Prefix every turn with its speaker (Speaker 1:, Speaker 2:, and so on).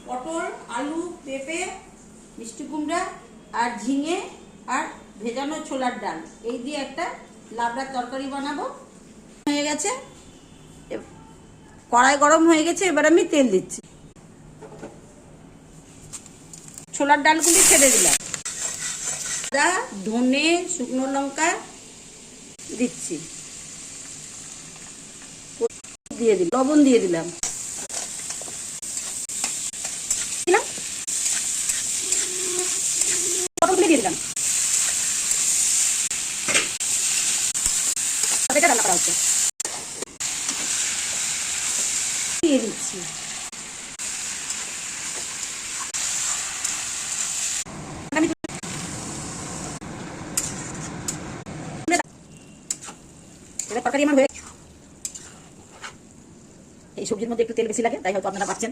Speaker 1: পটল, আলু, পেঁপে, মিষ্টি কুমড়া আর ঝিঙে আর ভেজানো ছোলার ডাল এই দিয়ে একটা লাবড়ার তরকারি বানাবো। হয়ে গেছে, কড়াই গরম হয়ে গেছে, এবার আমি তেল দিচ্ছি। ছোলার ডালগুলি ছেড়ে দিলাম। আদা, ধনে, শুকনো লঙ্কা দিচ্ছি, দিয়ে দিলাম, লবণ দিয়ে দিলাম, দিয়ে দিলাম। এটা রান্না করা হচ্ছে, দিয়ে দিচ্ছি। তরকারি আমার হয়ে, এই সবজির মধ্যে একটু তেল বেশি লাগে, তাই হয়তো আপনারা পাচ্ছেন।